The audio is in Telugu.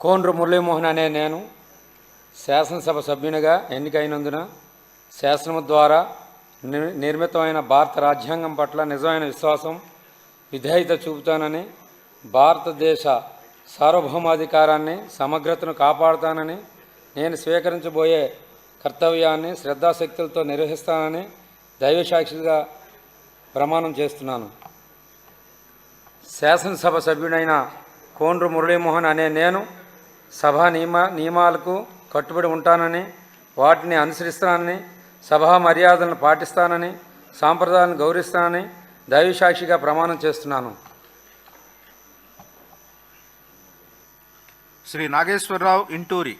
కోండ్రు మురళీమోహన్ అనే నేను శాసనసభ సభ్యునిగా ఎన్నికైనందున శాసనము ద్వారా నిర్మితమైన భారత రాజ్యాంగం పట్ల నిజమైన విశ్వాసం, విధేయత చూపుతానని, భారతదేశ సార్వభౌమాధికారాన్ని, సమగ్రతను కాపాడుతానని, నేను స్వీకరించబోయే కర్తవ్యాన్ని శ్రద్ధాశక్తులతో నిర్వహిస్తానని దైవసాక్షిగా ప్రమాణం చేస్తున్నాను. శాసనసభ సభ్యుడైన కోండ్రు మురళీమోహన్ అనే నేను సభా నియమాలకు కట్టుబడి ఉంటానని, వాటిని అనుసరిస్తానని, సభా మర్యాదలను పాటిస్తానని, సాంప్రదాయాలను గౌరవిస్తానని దైవసాక్షిగా ప్రమాణం చేస్తున్నాను. శ్రీ నాగేశ్వరరావు ఇంటూరి.